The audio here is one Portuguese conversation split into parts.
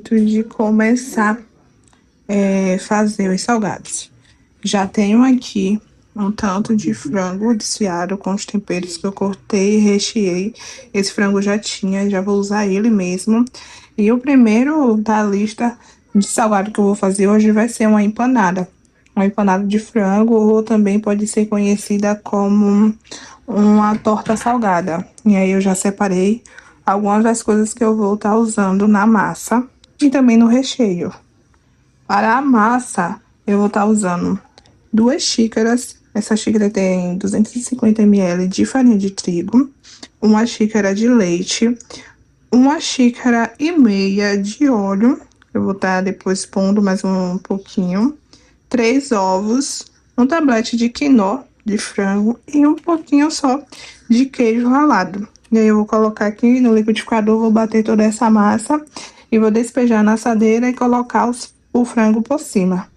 intuito de começar fazer os salgados. Já tenho aqui um tanto de frango desfiado com os temperos que eu cortei e recheei. Esse frango já tinha, já vou usar ele mesmo. E o primeiro da lista de salgado que eu vou fazer hoje vai ser uma empanada. Uma empanada de frango, ou também pode ser conhecida como uma torta salgada. E aí eu já separei algumas das coisas que eu vou estar usando na massa e também no recheio. Para a massa, eu vou estar usando 2 xícaras. Essa xícara tem 250 ml de farinha de trigo, 1 xícara de leite, 1,5 xícaras de óleo. Eu vou estar depois pondo mais um pouquinho. 3 ovos, um tablete de quinó de frango e um pouquinho só de queijo ralado. E aí eu vou colocar aqui no liquidificador, vou bater toda essa massa e vou despejar na assadeira e colocar o frango por cima.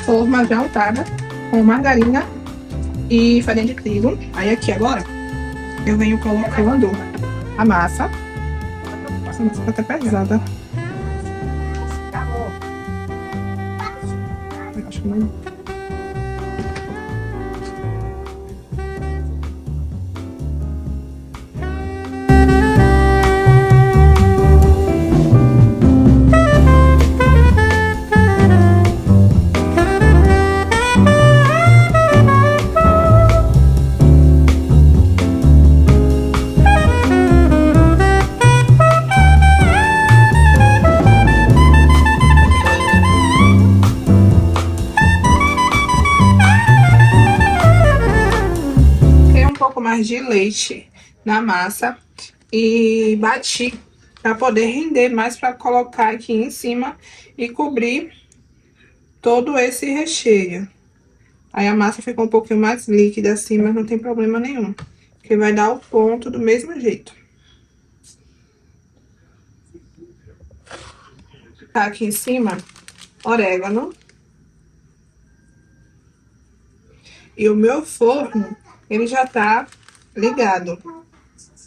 Forma já untada com margarina e farinha de trigo. Aí aqui agora eu venho colocando a massa. Essa massa tá até pesada. Acho que não. Mais de leite na massa e bati para poder render mais, para colocar aqui em cima e cobrir todo esse recheio. Aí a massa ficou um pouquinho mais líquida assim, mas não tem problema nenhum, porque vai dar o ponto do mesmo jeito. Tá aqui em cima orégano. E o meu forno, ele já tá ligado.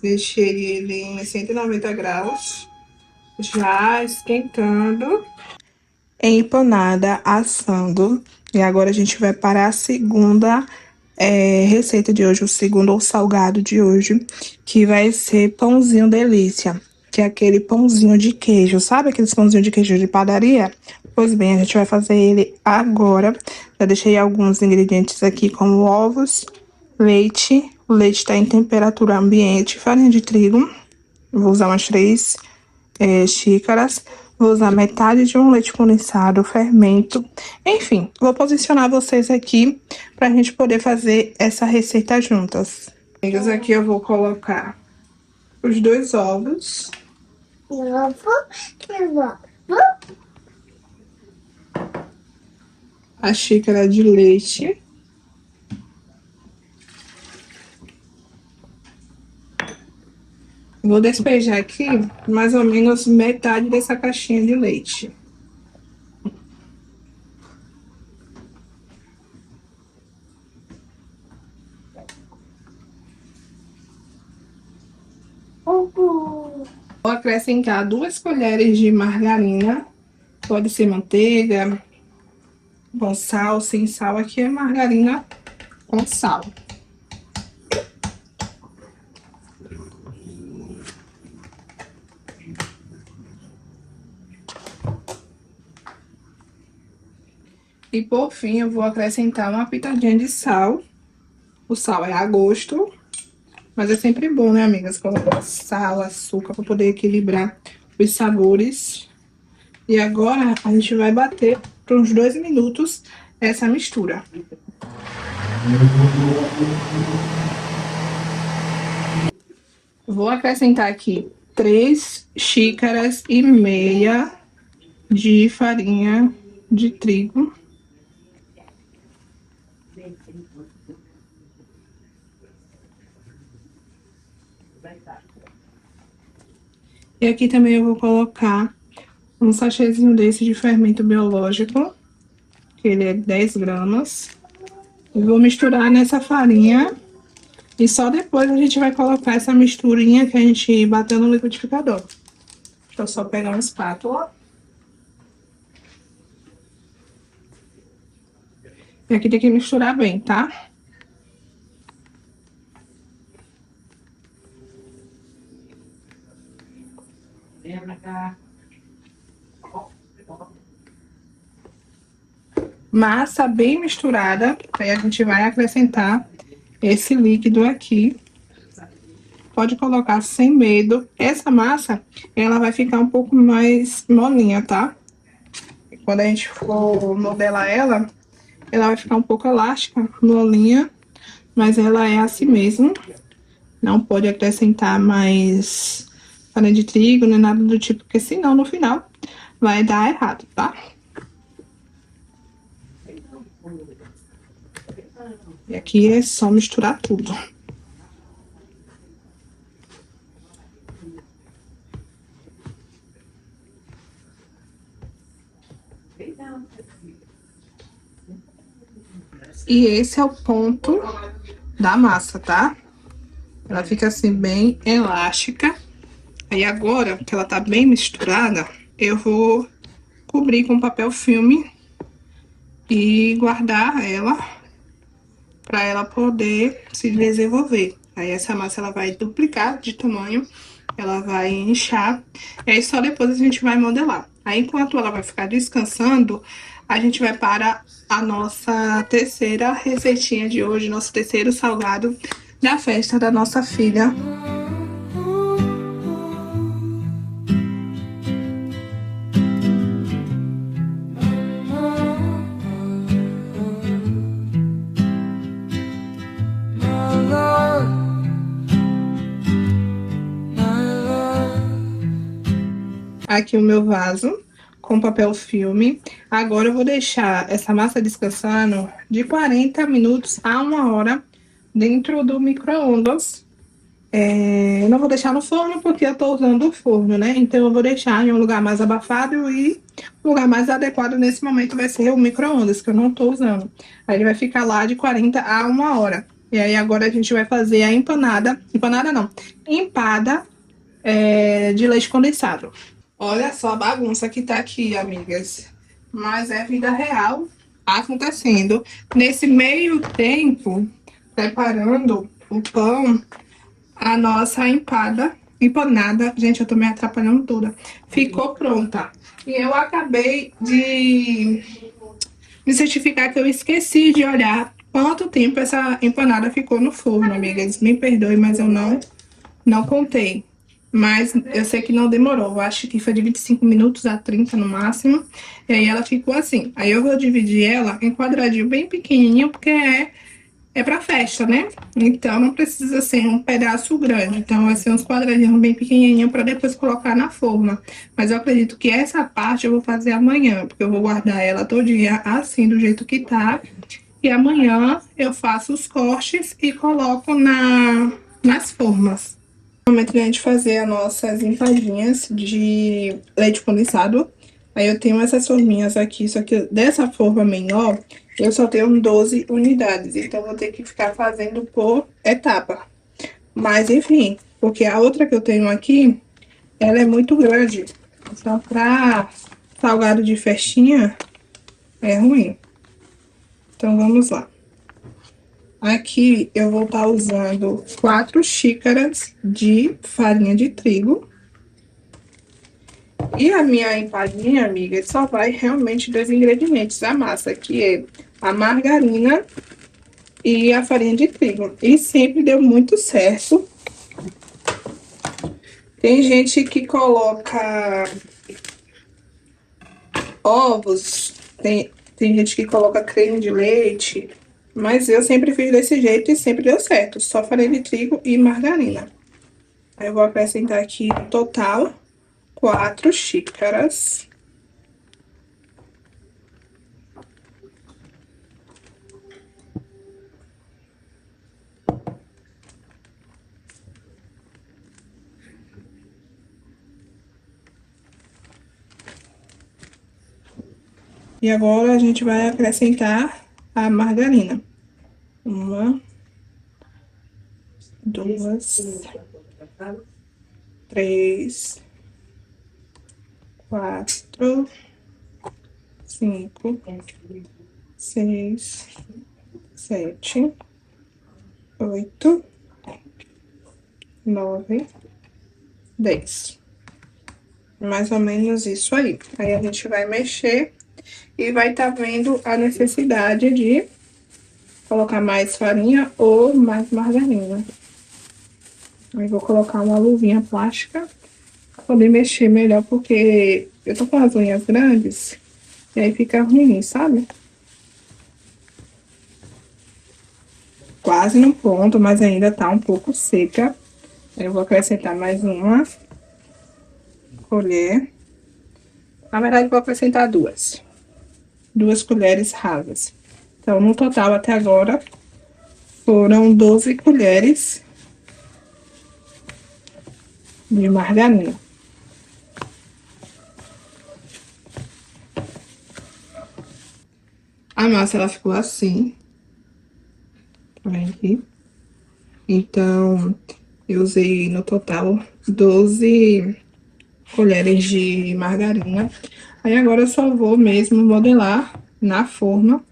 Deixei ele em 190 graus, já esquentando. Empanada assando. E agora a gente vai para a segunda receita de hoje, o segundo salgado de hoje, que vai ser pãozinho delícia, que é aquele pãozinho de queijo. Sabe aqueles pãozinhos de queijo de padaria? Pois bem, a gente vai fazer ele agora. Já deixei alguns ingredientes aqui, como ovos, leite. O leite está em temperatura ambiente, farinha de trigo. Vou usar umas 3 xícaras. Vou usar metade de um leite condensado, fermento. Enfim, vou posicionar vocês aqui para a gente poder fazer essa receita juntas. Amigos, aqui eu vou colocar os 2 ovos. A xícara de leite. Vou despejar aqui mais ou menos metade dessa caixinha de leite. Vou acrescentar 2 colheres de margarina. Pode ser manteiga, com sal, sem sal. Aqui é margarina com sal. E por fim, eu vou acrescentar uma pitadinha de sal. O sal é a gosto. Mas é sempre bom, né, amigas? Colocar sal, açúcar para poder equilibrar os sabores. E agora a gente vai bater por uns 2 minutos essa mistura. Vou acrescentar aqui 3,5 xícaras de farinha de trigo. E aqui também eu vou colocar um sachêzinho desse de fermento biológico, que ele é 10 gramas. E vou misturar nessa farinha. E só depois a gente vai colocar essa misturinha que a gente bateu no liquidificador. Deixa eu só pegar uma espátula. E aqui tem que misturar bem, tá? Massa bem misturada. Aí a gente vai acrescentar esse líquido aqui. Pode colocar sem medo. Essa massa, ela vai ficar um pouco mais molinha, tá? Quando a gente for modelar ela, ela vai ficar um pouco elástica, molinha. Mas ela é assim mesmo. Não pode acrescentar mais farinha de trigo, nem nada do tipo, porque senão no final vai dar errado, tá? E aqui é só misturar tudo. E esse é o ponto da massa, tá? Ela fica assim bem elástica. Aí agora que ela tá bem misturada, eu vou cobrir com papel filme e guardar ela para ela poder se desenvolver. Aí essa massa ela vai duplicar de tamanho, ela vai inchar, e aí só depois a gente vai modelar. Aí enquanto ela vai ficar descansando, a gente vai para a nossa terceira receitinha de hoje, nosso terceiro salgado da festa da nossa filha. Aqui o meu vaso com papel filme. Agora eu vou deixar essa massa descansando de 40 minutos a 1 hora dentro do micro-ondas. Eu não vou deixar no forno porque eu tô usando o forno, né? Então eu vou deixar em um lugar mais abafado e o lugar mais adequado nesse momento vai ser o micro-ondas, que eu não tô usando. Aí ele vai ficar lá de 40 a 1 hora. E aí agora a gente vai fazer a empanada. Empanada não, empada de leite condensado. Olha só a bagunça que tá aqui, amigas. Mas é vida real acontecendo. Nesse meio tempo, preparando o pão, a nossa empanada, gente, eu tô me atrapalhando toda, ficou pronta. E eu acabei de me certificar que eu esqueci de olhar quanto tempo essa empanada ficou no forno, amigas. Me perdoe, mas eu não contei. Mas eu sei que não demorou. Eu acho que foi de 25 minutos a 30 no máximo. E aí ela ficou assim. Aí eu vou dividir ela em quadradinho bem pequenininho, porque é pra festa, né? Então não precisa ser um pedaço grande. Então vai ser uns quadradinhos bem pequenininhos pra depois colocar na forma. Mas eu acredito que essa parte eu vou fazer amanhã, porque eu vou guardar ela todinha assim, do jeito que tá. E amanhã eu faço os cortes e coloco nas formas. Momento de a gente fazer as nossas empadinhas de leite condensado. Aí eu tenho essas forminhas aqui, só que dessa forma menor, eu só tenho 12 unidades. Então, eu vou ter que ficar fazendo por etapa. Mas, enfim, porque a outra que eu tenho aqui, ela é muito grande. Então, pra salgado de festinha, é ruim. Então, vamos lá. Aqui eu vou estar usando 4 xícaras de farinha de trigo. E a minha empadinha, amiga, só vai realmente 2 ingredientes da massa, que é a margarina e a farinha de trigo. E sempre deu muito certo. Tem gente que coloca ovos, tem gente que coloca creme de leite, mas eu sempre fiz desse jeito e sempre deu certo. Só farinha de trigo e margarina. Aí eu vou acrescentar aqui no total 4 xícaras. E agora a gente vai acrescentar a margarina. 1, 2, 3, 4, 5, 6, 7, 8, 9, 10. Mais ou menos isso aí. Aí a gente vai mexer e vai estar vendo a necessidade de colocar mais farinha ou mais margarina. Aí vou colocar uma luvinha plástica pra poder mexer melhor, porque eu tô com as unhas grandes e aí fica ruim, sabe? Quase no ponto, mas ainda tá um pouco seca. Eu vou acrescentar mais uma colher. Na verdade, vou acrescentar duas. 2 colheres rasas. Então, no total, até agora, foram 12 colheres de margarina. A massa, ela ficou assim. Tá vendo aqui? Então, eu usei no total 12 colheres de margarina. Aí agora eu só vou mesmo modelar na forma,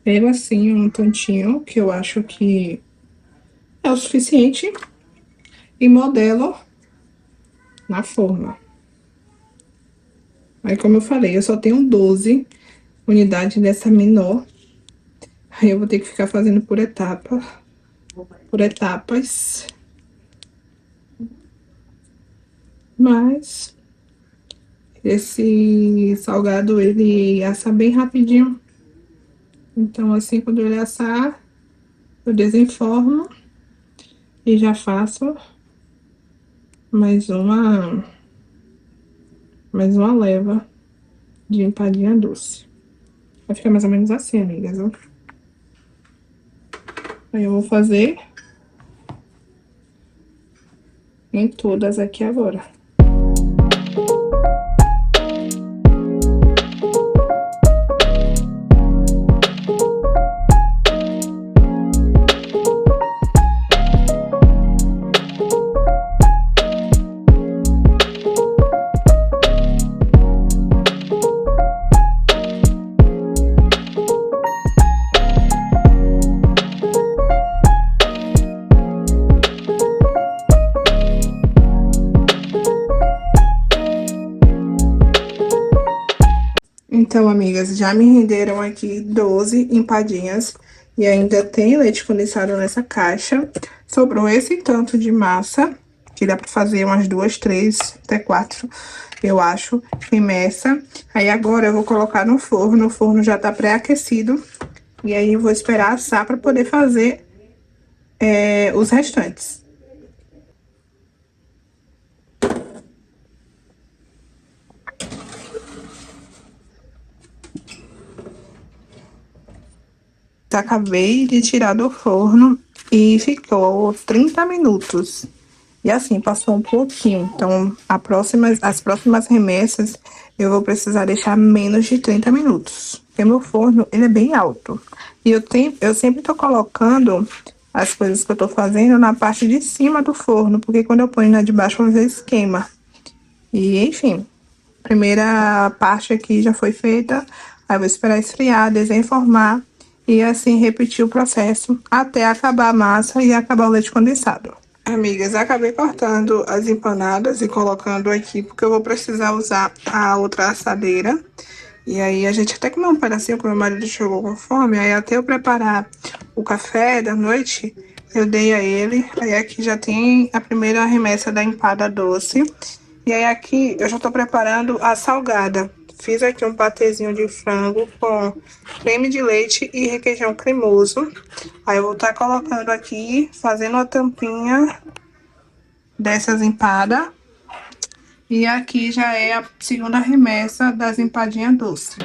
pelo assim um tantinho, que eu acho que é o suficiente, e modelo na forma. Aí, como eu falei, eu só tenho 12 unidades dessa menor. Aí eu vou ter que ficar fazendo por etapas. Mas esse salgado, ele assa bem rapidinho. Então, assim, quando ele assar, eu desenformo e já faço mais uma leva de empadinha doce. Vai ficar mais ou menos assim, amigas, ó. Aí eu vou fazer em todas aqui agora. Então, amigas, já me renderam aqui 12 empadinhas e ainda tem leite condensado nessa caixa. Sobrou esse tanto de massa, que dá pra fazer umas 2, 3, até 4, eu acho, remessa. Aí agora eu vou colocar no forno, o forno já tá pré-aquecido. E aí eu vou esperar assar pra poder fazer os restantes. Acabei de tirar do forno e ficou 30 minutos. E assim, passou um pouquinho. Então, as próximas remessas, eu vou precisar deixar menos de 30 minutos. Porque meu forno, ele é bem alto. E eu sempre tô colocando as coisas que eu tô fazendo na parte de cima do forno. Porque quando eu ponho na de baixo, às vezes queima. E, enfim, primeira parte aqui já foi feita. Aí eu vou esperar esfriar, desenformar e assim repetir o processo até acabar a massa e acabar o leite condensado. Amigas, acabei cortando as empanadas e colocando aqui porque eu vou precisar usar a outra assadeira. E aí a gente até comeu um pedacinho, que meu marido chegou com fome. Aí até eu preparar o café da noite, eu dei a ele. Aí aqui já tem a primeira remessa da empada doce. E aí aqui eu já tô preparando a salgada. Fiz aqui um patezinho de frango com creme de leite e requeijão cremoso. Aí eu vou estar colocando aqui, fazendo a tampinha dessas empadas. E aqui já é a segunda remessa das empadinhas doces.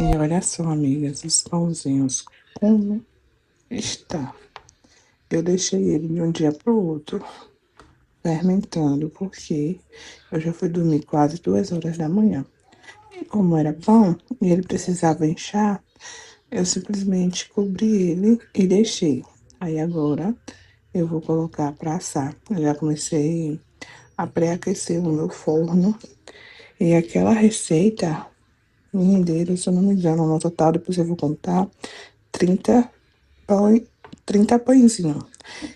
E olha só, amigas, os pãozinhos, como está. Eu deixei ele de um dia para o outro fermentando, porque eu já fui dormir quase 2 horas da manhã. E como era pão e ele precisava inchar, eu simplesmente cobri ele e deixei. Aí agora eu vou colocar para assar. Eu já comecei a pré-aquecer no meu forno. E aquela receita me renderam, se eu não me engano, no total, depois eu vou contar, 30 pão, 30 pãezinhos.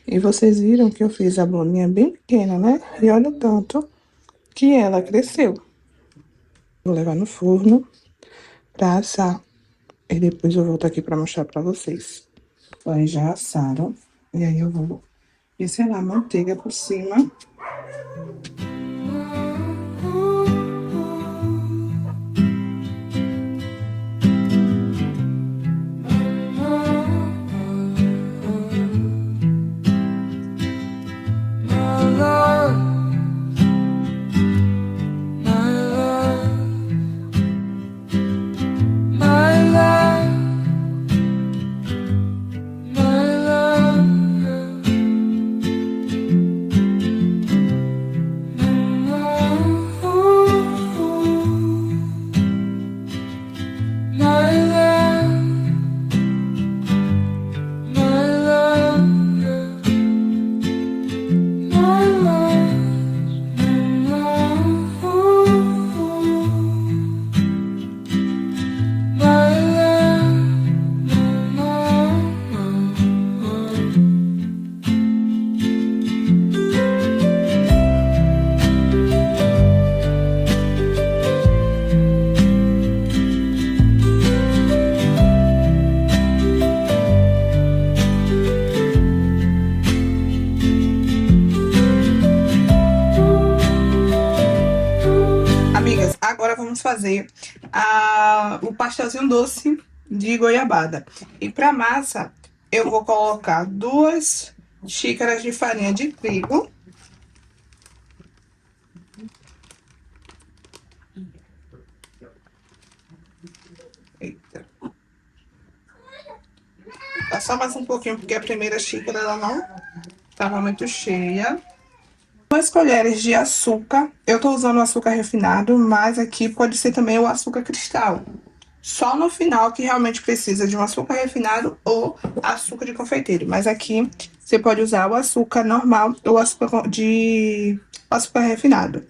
E vocês viram que eu fiz a bolinha bem pequena, né? E olha o tanto que ela cresceu. Vou levar no forno pra assar. E depois eu volto aqui pra mostrar pra vocês. Pães já assaram. E aí eu vou pincelar a manteiga por cima. vamos fazer o pastelzinho doce de goiabada. E para massa, eu vou colocar 2 xícaras de farinha de trigo. Eita. Tá só mais um pouquinho, porque a primeira xícara ela não estava muito cheia. 2 colheres de açúcar. Eu tô usando o açúcar refinado, mas aqui pode ser também o açúcar cristal. Só no final que realmente precisa de um açúcar refinado ou açúcar de confeiteiro. Mas aqui você pode usar o açúcar normal ou açúcar refinado.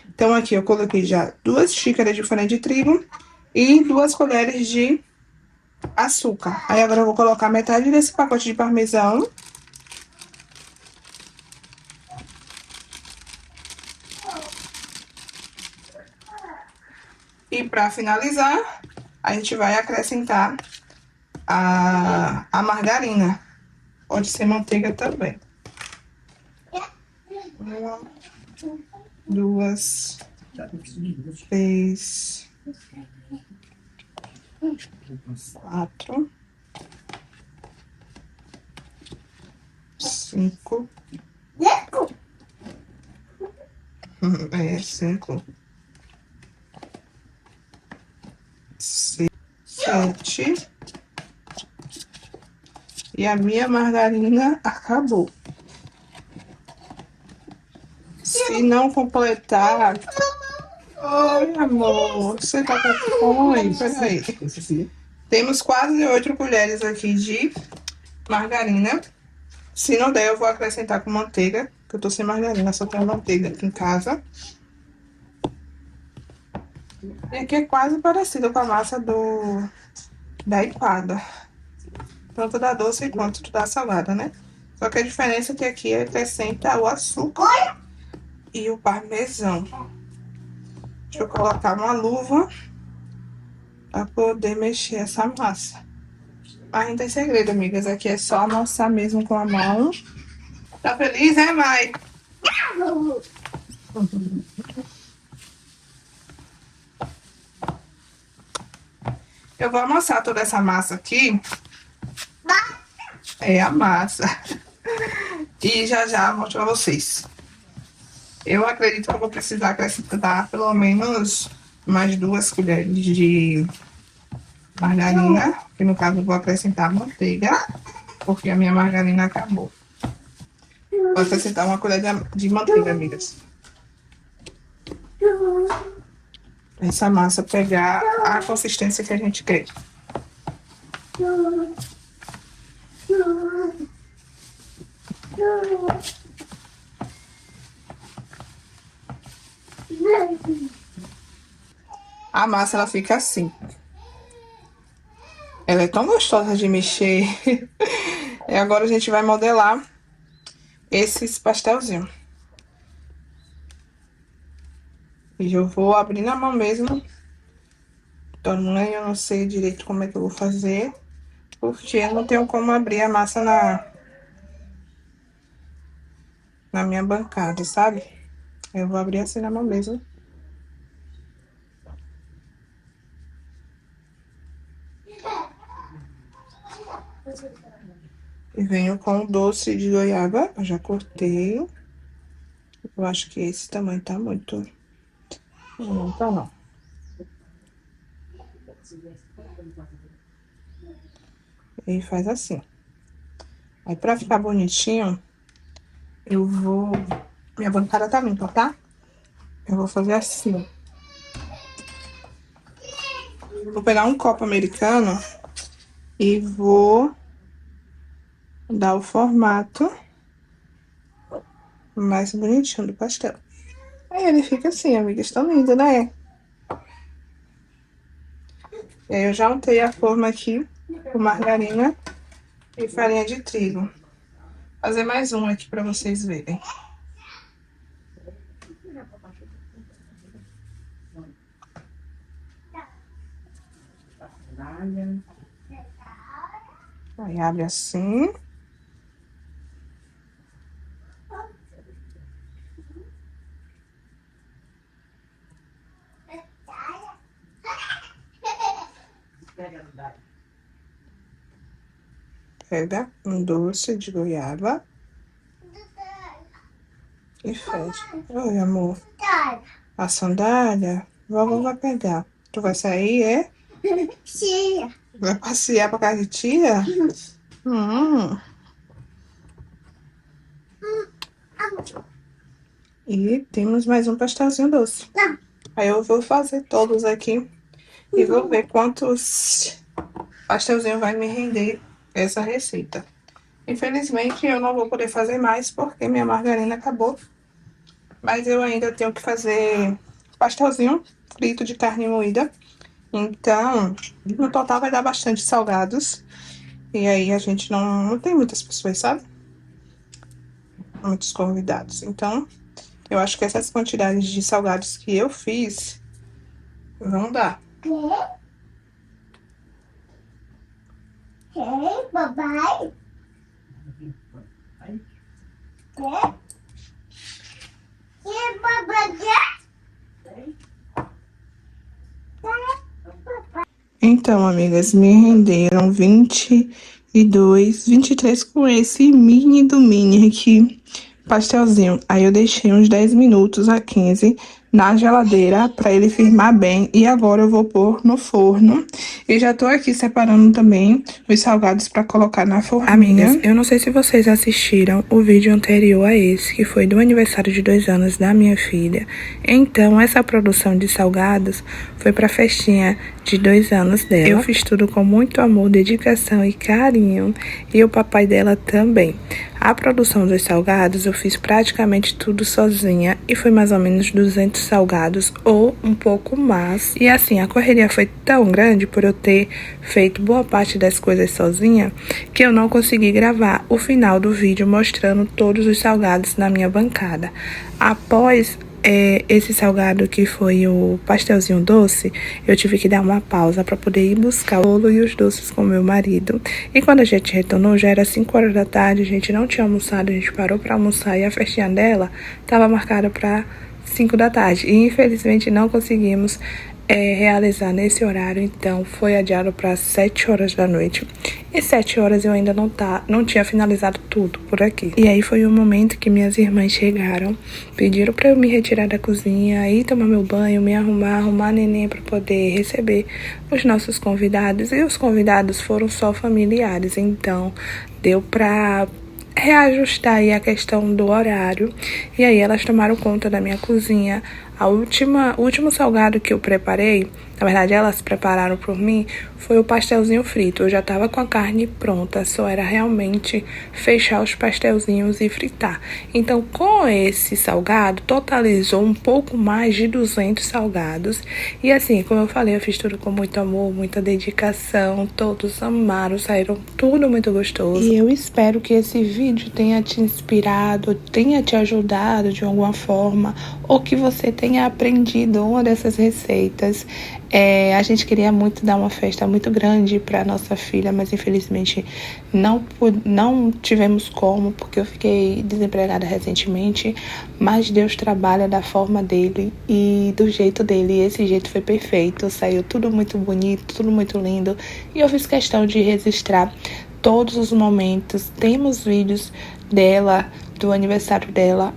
Então aqui eu coloquei já 2 xícaras de farinha de trigo e 2 colheres de açúcar. Aí agora eu vou colocar metade desse pacote de parmesão. E para finalizar, a gente vai acrescentar a margarina. Pode ser manteiga também. 1, 2, 3, 4, 5. É, 5, 6, 7. E a minha margarina acabou. Se não completar... Oi, amor. Você tá com fome? Peraí. Temos quase 8 colheres aqui de margarina. Se não der, eu vou acrescentar com manteiga, que eu tô sem margarina, só tenho manteiga aqui em casa. E aqui é quase parecido com a massa da empada. Tanto da doce quanto da salgada, né? Só que a diferença é que aqui acrescenta o açúcar e o parmesão. Deixa eu colocar uma luva para poder mexer essa massa. Mas não tem segredo, amigas. Aqui é só amassar mesmo com a mão. Tá feliz, né, mãe? Eu vou amassar toda essa massa aqui. É a massa. E já já mostro pra vocês. Eu acredito que eu vou precisar acrescentar pelo menos mais 2 colheres de margarina. Que no caso eu vou acrescentar manteiga, porque a minha margarina acabou. Vou acrescentar uma colher de manteiga, amigas. Essa massa pegar a consistência que a gente quer. A massa, ela fica assim. Ela é tão gostosa de mexer. E agora a gente vai modelar esses pastelzinhos. E eu vou abrir na mão mesmo. Tamanho, eu não sei direito como é que eu vou fazer. Porque eu não tenho como abrir a massa na minha bancada, sabe? Eu vou abrir assim na mão mesmo. E venho com o doce de goiaba. Eu já cortei. Eu acho que esse tamanho tá muito... Não tá, não. E faz assim. Aí, pra ficar bonitinho, eu vou... Minha bancada tá limpa, tá? Eu vou fazer assim. Vou pegar um copo americano e vou dar o formato mais bonitinho do pastel. Aí ele fica assim, amigas, tão lindo, né? E aí eu já untei a forma aqui com margarina e farinha de trigo. Vou fazer mais um aqui pra vocês verem. Aí abre assim. Pega um doce de goiaba e fecha. Oi, amor. A sandália, vovó vai pegar. Tu vai sair, é? Sim. Vai passear pra casa de tia? Hum. E temos mais um pastelzinho doce. Aí eu vou fazer todos aqui e vou ver quantos pastelzinhos vai me render essa receita. Infelizmente eu não vou poder fazer mais porque minha margarina acabou. Mas eu ainda tenho que fazer pastelzinho frito de carne moída. Então, no total vai dar bastante salgados. E aí a gente não tem muitas pessoas, sabe? Muitos convidados. Então, eu acho que essas quantidades de salgados que eu fiz vão dar. Papai. Então, amigas, me renderam 22, 23 com esse mini do mini aqui, pastelzinho. Aí eu deixei uns 10 minutos a 15 na geladeira para ele firmar bem. E agora eu vou pôr no forno. E já tô aqui separando também os salgados para colocar na forminha. Amigas, eu não sei se vocês assistiram o vídeo anterior a esse, que foi do aniversário de 2 anos da minha filha. Então, essa produção de salgados foi para a festinha de 2 anos dela. Eu fiz tudo com muito amor, dedicação e carinho. E o papai dela também. A produção dos salgados eu fiz praticamente tudo sozinha e foi mais ou menos 200 salgados ou um pouco mais. E assim, a correria foi tão grande por eu ter feito boa parte das coisas sozinha que eu não consegui gravar o final do vídeo mostrando todos os salgados na minha bancada. Após esse salgado que foi o pastelzinho doce, eu tive que dar uma pausa para poder ir buscar o bolo e os doces com meu marido. E quando a gente retornou, já era 5 horas da tarde, a gente não tinha almoçado, a gente parou para almoçar e a festinha dela estava marcada para 5 da tarde. E infelizmente não conseguimos realizar nesse horário, então foi adiado para 7 horas da noite. E 7 horas eu ainda não tinha finalizado tudo por aqui. E aí foi o momento que minhas irmãs chegaram, pediram para eu me retirar da cozinha, ir tomar meu banho, me arrumar a neném para poder receber os nossos convidados. E os convidados foram só familiares, então deu para reajustar aí a questão do horário. E aí elas tomaram conta da minha cozinha. O último salgado que eu preparei, na verdade elas prepararam por mim, foi o pastelzinho frito. Eu já estava com a carne pronta, só era realmente fechar os pastelzinhos e fritar. Então, com esse salgado, totalizou um pouco mais de 200 salgados. E assim, como eu falei, eu fiz tudo com muito amor, muita dedicação. Todos amaram, saíram tudo muito gostoso. E eu espero que esse vídeo tenha te inspirado, tenha te ajudado de alguma forma, ou que você tenha aprendido uma dessas receitas. A gente queria muito dar uma festa muito grande para nossa filha, mas infelizmente não tivemos como, porque eu fiquei desempregada recentemente. Mas Deus trabalha da forma dele e do jeito dele, e esse jeito foi perfeito, saiu tudo muito bonito, tudo muito lindo, e eu fiz questão de registrar todos os momentos. Temos vídeos dela, do aniversário dela,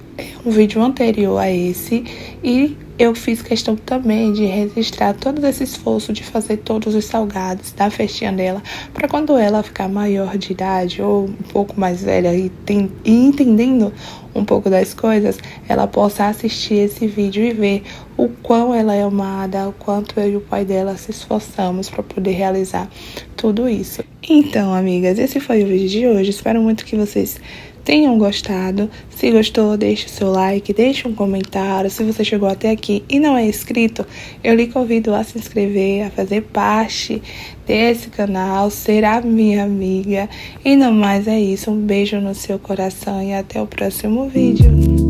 um vídeo anterior a esse, e eu fiz questão também de registrar todo esse esforço de fazer todos os salgados da festinha dela, para quando ela ficar maior de idade ou um pouco mais velha e entendendo um pouco das coisas, ela possa assistir esse vídeo e ver o quão ela é amada, o quanto eu e o pai dela se esforçamos para poder realizar tudo isso. Então, amigas, esse foi o vídeo de hoje. Espero muito que vocês tenham gostado. Se gostou, deixe o seu like, deixe um comentário. Se você chegou até aqui e não é inscrito, eu lhe convido a se inscrever, a fazer parte desse canal, ser a minha amiga. E no mais é isso, um beijo no seu coração e até o próximo vídeo.